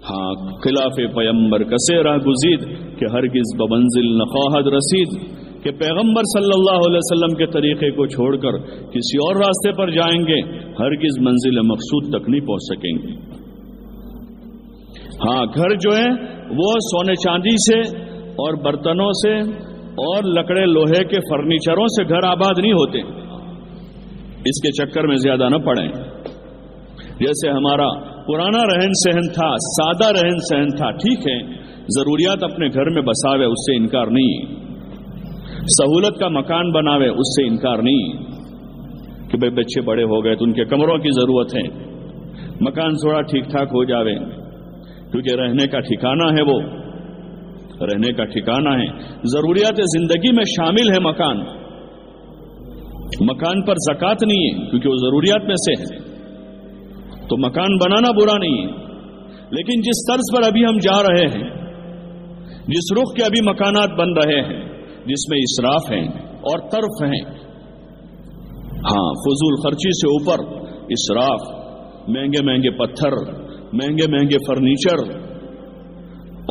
ہاں خلاف پیمبر کسے راہ گزید کہ ہرگز بمنزل نخواہد رسید، کہ پیغمبر صلی اللہ علیہ وسلم کے طریقے کو چھوڑ کر کسی اور راستے پر جائیں گے ہرگز منزل مقصود تک نہیں پہنچ سکیں گے۔ ہاں گھر جو ہے وہ سونے چاندی سے اور برتنوں سے اور لکڑے لوہے کے فرنیچروں سے گھر آباد نہیں ہوتے، اس کے چکر میں زیادہ نہ پڑیں۔ جیسے ہمارا پرانا رہن سہن تھا، سادہ رہن سہن تھا، ٹھیک ہے، ضروریات اپنے گھر میں بساوے، اس سے انکار نہیں، سہولت کا مکان بناوے، اس سے انکار نہیں کہ بھئی بچے بڑے ہو گئے تو ان کے کمروں کی ضرورت ہے، مکان تھوڑا ٹھیک ٹھاک ہو جاوے، کیونکہ رہنے کا ٹھکانہ ہے، وہ رہنے کا ٹھکانہ ہے، ضروریات زندگی میں شامل ہے مکان، مکان پر زکوٰۃ نہیں ہے کیونکہ وہ ضروریات میں سے ہے، تو مکان بنانا برا نہیں ہے، لیکن جس طرز پر ابھی ہم جا رہے ہیں، جس رخ کے ابھی مکانات بن رہے ہیں جس میں اسراف ہیں اور طرف ہیں، ہاں فضول خرچی سے اوپر اسراف، مہنگے مہنگے پتھر، مہنگے مہنگے فرنیچر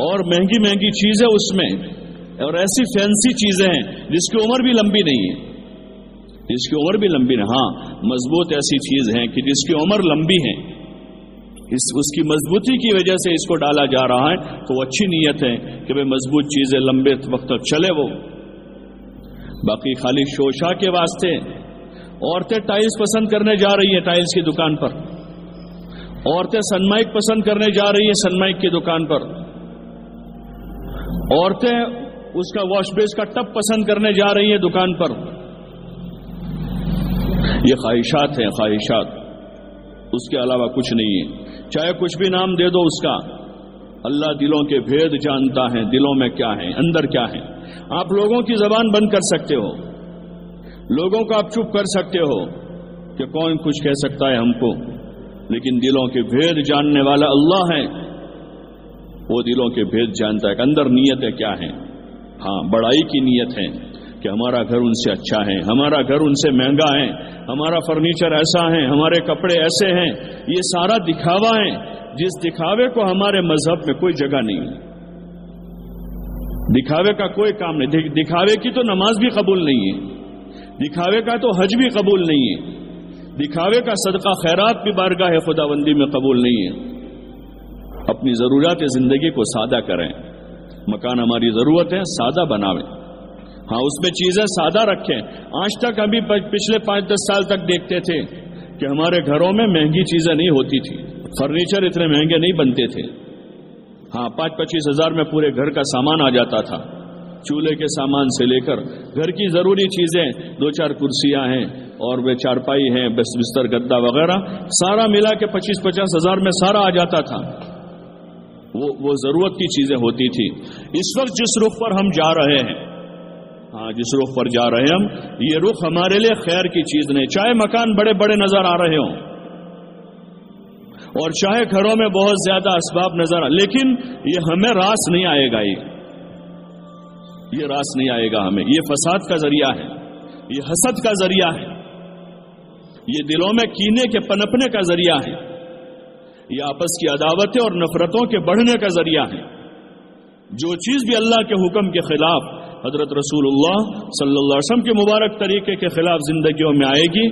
اور مہنگی مہنگی چیزیں اس میں، اور ایسی فینسی چیزیں ہیں جس کی عمر بھی لمبی نہیں ہے، جس کی عمر بھی لمبی نہیں، ہاں مضبوط ایسی چیز ہیں کہ جس کی عمر لمبی ہے، اس کی مضبوطی کی وجہ سے اس کو ڈالا جا رہا ہے، تو وہ اچھی نیت ہے کہ بھئی مضبوط چیزیں لمبے وقت تک چلے، وہ باقی خالی شوشا کے واسطے عورتیں ٹائلز پسند کرنے جا رہی ہیں ٹائلز کی دکان پر، عورتیں سنمائک پسند کرنے جا رہی ہیں سنمائک کی دکان پر، عورتیں اس کا واش بیس کا ٹب پسند کرنے جا رہی ہیں دکان پر، یہ خواہشات ہیں، خواہشات، اس کے علاوہ کچھ نہیں ہے، چاہے کچھ بھی نام دے دو اس کا، اللہ دلوں کے بھید جانتا ہے، دلوں میں کیا ہے، اندر کیا ہے۔ آپ لوگوں کی زبان بند کر سکتے ہو، لوگوں کو آپ چپ کر سکتے ہو کہ کون کچھ کہہ سکتا ہے ہم کو، لیکن دلوں کے بھید جاننے والا اللہ ہے، وہ دلوں کے بھید جانتا ہے کہ اندر نیتیں کیا ہیں۔ ہاں بڑائی کی نیت ہے کہ ہمارا گھر ان سے اچھا ہے، ہمارا گھر ان سے مہنگا ہے، ہمارا فرنیچر ایسا ہے، ہمارے کپڑے ایسے ہیں، یہ سارا دکھاوا ہے، جس دکھاوے کو ہمارے مذہب میں کوئی جگہ نہیں ہے، دکھاوے کا کوئی کام نہیں، دکھاوے کی تو نماز بھی قبول نہیں ہے، دکھاوے کا تو حج بھی قبول نہیں ہے، دکھاوے کا صدقہ خیرات بھی بارگاہ خداوندی میں قبول نہیں ہے۔ اپنی ضروریات زندگی کو سادہ کریں، مکان ہماری ضرورت ہے، سادہ بناویں، ہاں اس میں چیزیں سادہ رکھیں۔ آج تک ابھی پچھلے 5-10 سال تک دیکھتے تھے کہ ہمارے گھروں میں مہنگی چیزیں نہیں ہوتی تھی، فرنیچر اتنے مہنگے نہیں بنتے تھے، ہاں 5-25 ہزار میں پورے گھر کا سامان آ جاتا تھا، چولہے کے سامان سے لے کر گھر کی ضروری چیزیں، 2-4 کرسیاں ہیں اور وہ چارپائی ہیں، بستر گدا وغیرہ، سارا ملا کے 25-50 ہزار میں سارا آ جاتا تھا، وہ ضرورت کی چیزیں ہوتی تھی۔ اس وقت جس رخ پر ہم جا رہے ہیں، ہاں جس رخ پر جا رہے ہیں ہم، یہ رخ ہمارے لیے خیر کی چیز نہیں، چاہے مکان بڑے بڑے نظر آ رہے ہوں اور چاہے گھروں میں بہت زیادہ اسباب نظر لیکن یہ ہمیں راس نہیں آئے گا، یہ راس نہیں آئے گا ہمیں، یہ فساد کا ذریعہ ہے، یہ حسد کا ذریعہ ہے، یہ دلوں میں کینے کے پنپنے کا ذریعہ ہے، یہ آپس کی عداوتیں اور نفرتوں کے بڑھنے کا ذریعہ ہے۔ جو چیز بھی اللہ کے حکم کے خلاف، حضرت رسول اللہ صلی اللہ علیہ وسلم کے مبارک طریقے کے خلاف زندگیوں میں آئے گی،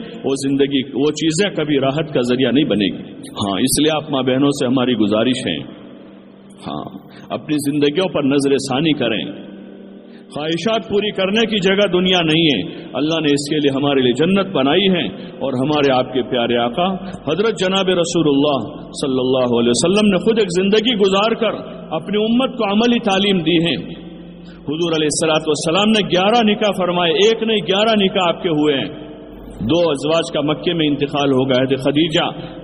وہ چیزیں کبھی راحت کا ذریعہ نہیں بنے گی۔ ہاں اس لیے آپ ماں بہنوں سے ہماری گزارش ہے، ہاں اپنی زندگیوں پر نظر ثانی کریں، خواہشات پوری کرنے کی جگہ دنیا نہیں ہے، اللہ نے اس کے لیے ہمارے لیے جنت بنائی ہے، اور ہمارے آپ کے پیارے آقا حضرت جناب رسول اللہ صلی اللہ علیہ وسلم نے خود ایک زندگی گزار کر اپنی امت کو عملی تعلیم دی ہے۔ حضور علیہ الصلوۃ والسلام نے 11 نکاح فرمائے، ایک نہیں 11 نکاح آپ کے ہوئے ہیں۔ 2 ازواج کا مکے میں انتقال ہو گیا، حضرت خدیجہ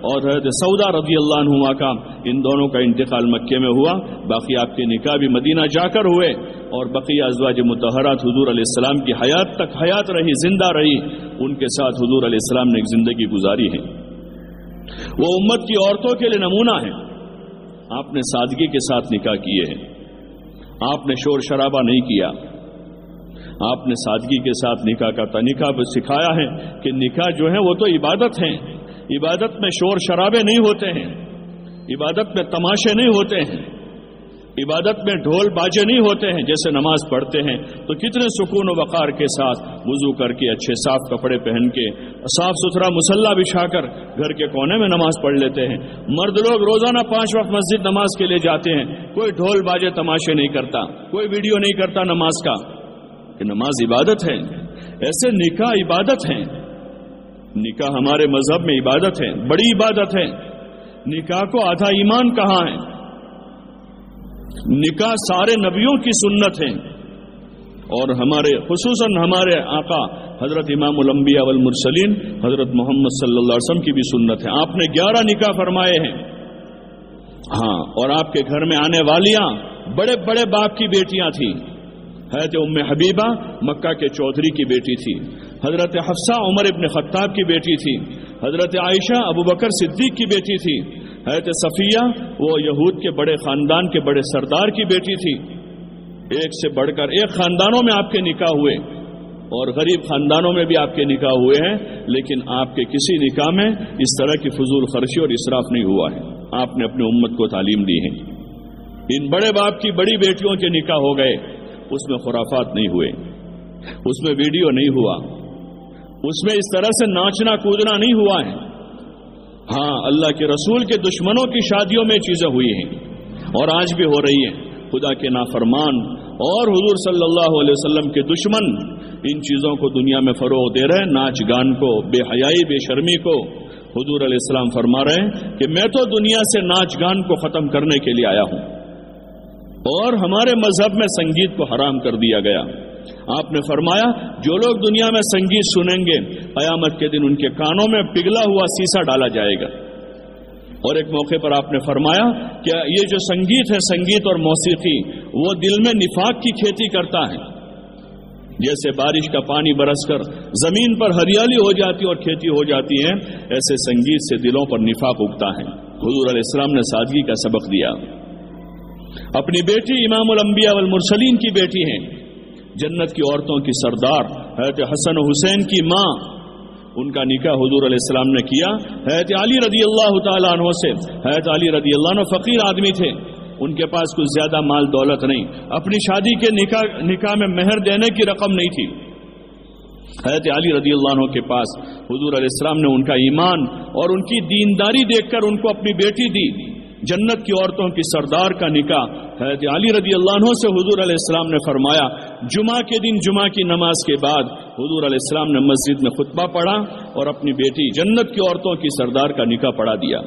اور حضرت سودا رضی اللہ عنہما کا، ان دونوں کا انتقال مکے میں ہوا، باقی آپ کے نکاح بھی مدینہ جا کر ہوئے، اور بقیہ ازواج مطہرات حضور علیہ السلام کی حیات تک حیات رہی، زندہ رہی، ان کے ساتھ حضور علیہ السلام نے ایک زندگی گزاری ہے۔ وہ امت کی عورتوں کے لیے نمونہ ہے، آپ نے سادگی کے ساتھ نکاح کیے ہیں، آپ نے شور شرابہ نہیں کیا، آپ نے سادگی کے ساتھ نکاح کا نکاح سکھایا ہے کہ نکاح جو ہے وہ تو عبادت ہے، عبادت میں شور شرابے نہیں ہوتے ہیں، عبادت میں تماشے نہیں ہوتے ہیں، عبادت میں ڈھول باجے نہیں ہوتے ہیں. جیسے نماز پڑھتے ہیں تو کتنے سکون و وقار کے ساتھ وضو کر کے اچھے صاف کپڑے پہن کے صاف ستھرا مصلی بچھا کر گھر کے کونے میں نماز پڑھ لیتے ہیں. مرد لوگ روزانہ 5 وقت مسجد نماز کے لیے جاتے ہیں، کوئی ڈھول باجے تماشے نہیں کرتا، کوئی ویڈیو نہیں کرتا نماز کا، کہ نماز عبادت ہے. ایسے نکاح عبادت ہے، نکاح ہمارے مذہب میں عبادت ہے، بڑی عبادت ہے. نکاح کو آدھا ایمان کہا ہے. نکاح سارے نبیوں کی سنت ہے اور خصوصاً ہمارے آقا حضرت امام الانبیاء والمرسلین حضرت محمد صلی اللہ علیہ وسلم کی بھی سنت ہے. آپ نے 11 نکاح فرمائے ہیں. ہاں، اور آپ کے گھر میں آنے والیاں بڑے بڑے باپ کی بیٹیاں تھیں. حضرت ام حبیبہ مکہ کے چودھری کی بیٹی تھی. حضرت حفصہ عمر ابن خطاب کی بیٹی تھی. حضرت عائشہ ابوبکر صدیق کی بیٹی تھی. حضرت صفیہ وہ یہود کے بڑے خاندان کے بڑے سردار کی بیٹی تھی. ایک سے بڑھ کر ایک خاندانوں میں آپ کے نکاح ہوئے اور غریب خاندانوں میں بھی آپ کے نکاح ہوئے ہیں، لیکن آپ کے کسی نکاح میں اس طرح کی فضول خرچی اور اسراف نہیں ہوا ہے. آپ نے اپنی امت کو تعلیم دی ہے. ان بڑے باپ کی بڑی بیٹیوں کے نکاح ہو گئے، اس میں خرافات نہیں ہوئے، اس میں ویڈیو نہیں ہوا، اس میں اس طرح سے ناچنا کودنا نہیں ہوا ہے. ہاں، اللہ کے رسول کے دشمنوں کی شادیوں میں چیزیں ہوئی ہیں اور آج بھی ہو رہی ہیں. خدا کے نافرمان اور حضور صلی اللہ علیہ وسلم کے دشمن ان چیزوں کو دنیا میں فروغ دے رہے ہیں، ناچ گان کو، بے حیائی بے شرمی کو. حضور علیہ السلام فرما رہے ہیں کہ میں تو دنیا سے ناچ گان کو ختم کرنے کے لیے آیا ہوں، اور ہمارے مذہب میں سنگیت کو حرام کر دیا گیا. آپ نے فرمایا جو لوگ دنیا میں سنگیت سنیں گے قیامت کے دن ان کے کانوں میں پگھلا ہوا سیسا ڈالا جائے گا. اور ایک موقع پر آپ نے فرمایا کہ یہ جو سنگیت ہے، سنگیت اور موسیقی، وہ دل میں نفاق کی کھیتی کرتا ہے. جیسے بارش کا پانی برس کر زمین پر ہریالی ہو جاتی اور کھیتی ہو جاتی ہے، ایسے سنگیت سے دلوں پر نفاق اگتا ہے. حضور علیہ السلام نے سادگی کا سبق دیا. اپنی بیٹی امام الانبیاء والمرسلین کی بیٹی ہیں، جنت کی عورتوں کی سردار حضرت حسن و حسین کی ماں، ان کا نکاح حضور علیہ السلام نے کیا. حضرت علی رضی اللہ تعالیٰ عنہ سے. حضرت علی رضی اللہ عنہ فقیر آدمی تھے، ان کے پاس کچھ زیادہ مال دولت نہیں، اپنی شادی کے نکاح میں مہر دینے کی رقم نہیں تھی. حضرت علی رضی اللہ عنہ کے پاس حضور علیہ السلام نے ان کا ایمان اور ان کی دینداری دیکھ کر ان کو اپنی بیٹی دی. جنت کی عورتوں کی سردار کا نکاح حضرت علی رضی اللہ عنہ سے حضور علیہ السلام نے فرمایا. جمعہ کے دن جمعہ کی نماز کے بعد حضور علیہ السلام نے مسجد میں خطبہ پڑھا اور اپنی بیٹی جنت کی عورتوں کی سردار کا نکاح پڑھا دیا.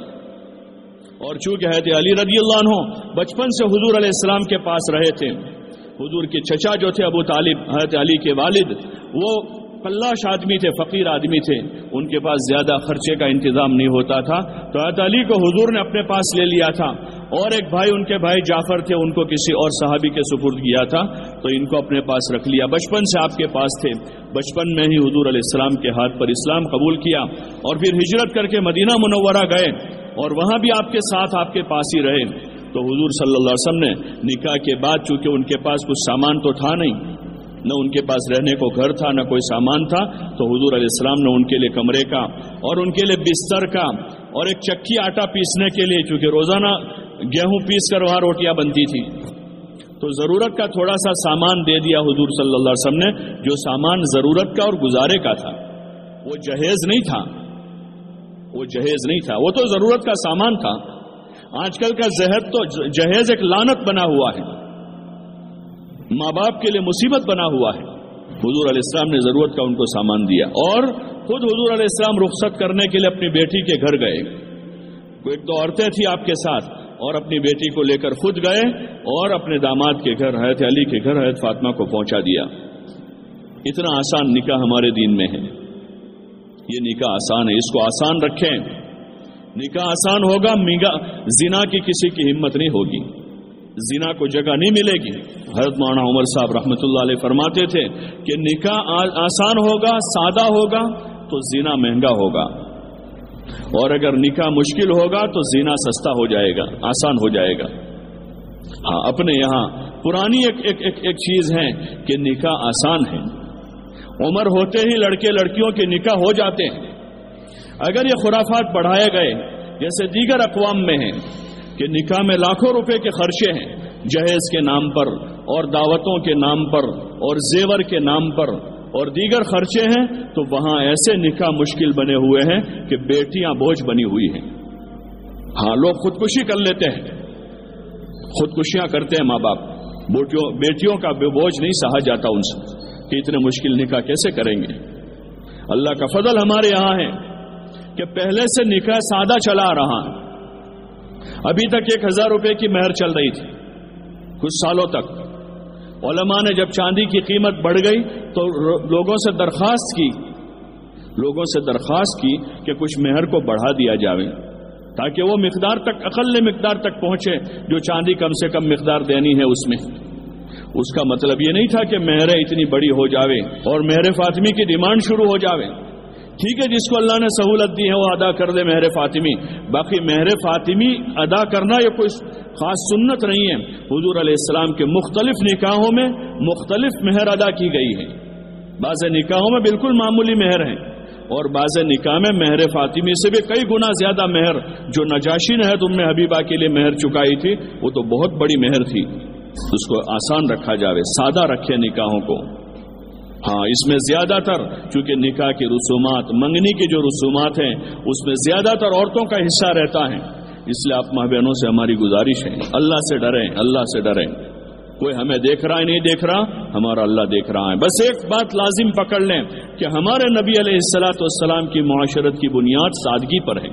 اور چونکہ حضرت علی رضی اللہ عنہ بچپن سے حضور علیہ السلام کے پاس رہے تھے، حضور کے چچا جو تھے ابو طالب، حضرت علی کے والد، وہ فلاش آدمی تھے، فقیر آدمی تھے، ان کے پاس زیادہ خرچے کا انتظام نہیں ہوتا تھا، تو حضرت علی کو حضور نے اپنے پاس لے لیا تھا. اور ایک بھائی ان کے بھائی جعفر تھے، ان کو کسی اور صحابی کے سپرد کیا تھا، تو ان کو اپنے پاس رکھ لیا. بچپن سے آپ کے پاس تھے، بچپن میں ہی حضور علیہ السلام کے ہاتھ پر اسلام قبول کیا اور پھر ہجرت کر کے مدینہ منورہ گئے اور وہاں بھی آپ کے ساتھ آپ کے پاس ہی رہے. تو حضور صلی اللہ علیہ وسلم نے نکاح کے بعد، چونکہ ان کے پاس کچھ سامان تو تھا نہیں، نہ ان کے پاس رہنے کو گھر تھا، نہ کوئی سامان تھا، تو حضور علیہ السلام نے ان کے لیے کمرے کا اور ان کے لیے بستر کا اور ایک چکی آٹا پیسنے کے لیے، چونکہ روزانہ گیہوں پیس کر وہاں روٹیاں بنتی تھی، تو ضرورت کا تھوڑا سا سامان دے دیا حضور صلی اللہ علیہ وسلم نے. جو سامان ضرورت کا اور گزارے کا تھا، وہ جہیز نہیں تھا، وہ جہیز نہیں تھا، وہ تو ضرورت کا سامان تھا. آج کل کا جہیز ایک لعنت بنا ہوا ہے، ماں باپ کے لیے مصیبت بنا ہوا ہے. حضور علیہ السلام نے ضرورت کا ان کو سامان دیا اور خود حضور علیہ السلام رخصت کرنے کے لیے اپنی بیٹی کے گھر گئے. ایک دو عورتیں تھیں آپ کے ساتھ اور اپنی بیٹی کو لے کر خود گئے اور اپنے داماد کے گھر حضرت علی کے گھر حضرت فاطمہ کو پہنچا دیا. اتنا آسان نکاح ہمارے دین میں ہے. یہ نکاح آسان ہے، اس کو آسان رکھیں. نکاح آسان ہوگا، زنا کی کسی کی ہمت نہیں ہوگی، زنا کو جگہ نہیں ملے گی. حضرت مولانا عمر صاحب رحمۃ اللہ علیہ فرماتے تھے کہ نکاح آسان ہوگا، سادہ ہوگا تو زنا مہنگا ہوگا، اور اگر نکاح مشکل ہوگا تو زنا سستا ہو جائے گا، آسان ہو جائے گا. ہاں، اپنے یہاں پرانی ایک چیز ہے کہ نکاح آسان ہے. عمر ہوتے ہی لڑکے لڑکیوں کے نکاح ہو جاتے ہیں. اگر یہ خرافات بڑھائے گئے جیسے دیگر اقوام میں ہیں کہ نکاح میں لاکھوں روپے کے خرچے ہیں، جہیز کے نام پر اور دعوتوں کے نام پر اور زیور کے نام پر اور دیگر خرچے ہیں، تو وہاں ایسے نکاح مشکل بنے ہوئے ہیں کہ بیٹیاں بوجھ بنی ہوئی ہیں۔ ہاں، لوگ خودکشی کر لیتے ہیں، خودکشیاں کرتے ہیں ماں باپ، بیٹیوں کا بوجھ نہیں سہا جاتا ان سے کہ اتنے مشکل نکاح کیسے کریں گے۔ اللہ کا فضل ہمارے یہاں ہے کہ پہلے سے نکاح سادہ چلا رہا ہے۔ ابھی تک 1000 روپے کی مہر چل رہی تھی کچھ سالوں تک۔ علماء نے جب چاندی کی قیمت بڑھ گئی تو لوگوں سے درخواست کی کہ کچھ مہر کو بڑھا دیا جاوے تاکہ وہ مقدار تک، اقل مقدار تک پہنچے جو چاندی کم سے کم مقدار دینی ہے اس میں۔ اس کا مطلب یہ نہیں تھا کہ مہریں اتنی بڑی ہو جاوے اور مہر فاطمی کی ڈیمانڈ شروع ہو جاوے۔ ٹھیک ہے، جس کو اللہ نے سہولت دی ہے وہ ادا کر دے مہر فاطمی، باقی مہر فاطمی ادا کرنا یہ کوئی خاص سنت نہیں ہے۔ حضور علیہ السلام کے مختلف نکاحوں میں مختلف مہر ادا کی گئی ہے۔ بعض نکاحوں میں بالکل معمولی مہر ہیں اور بعض نکاح میں مہر فاطمی سے بھی کئی گنا زیادہ مہر، جو نجاشی نے ام حبیبہ کے لیے مہر چکائی تھی وہ تو بہت بڑی مہر تھی۔ اس کو آسان رکھا جاوے، سادہ رکھے نکاحوں کو۔ ہاں، اس میں زیادہ تر چونکہ نکاح کی رسومات، منگنی کی جو رسومات ہیں اس میں زیادہ تر عورتوں کا حصہ رہتا ہے، اس لیے آپ ماں بہنوں سے ہماری گزارش ہے، اللہ سے ڈریں، اللہ سے ڈریں۔ کوئی ہمیں دیکھ رہا ہے نہیں دیکھ رہا، ہمارا اللہ دیکھ رہا ہے۔ بس ایک بات لازم پکڑ لیں کہ ہمارے نبی علیہ الصلوۃ والسلام کی معاشرت کی بنیاد سادگی پر ہے۔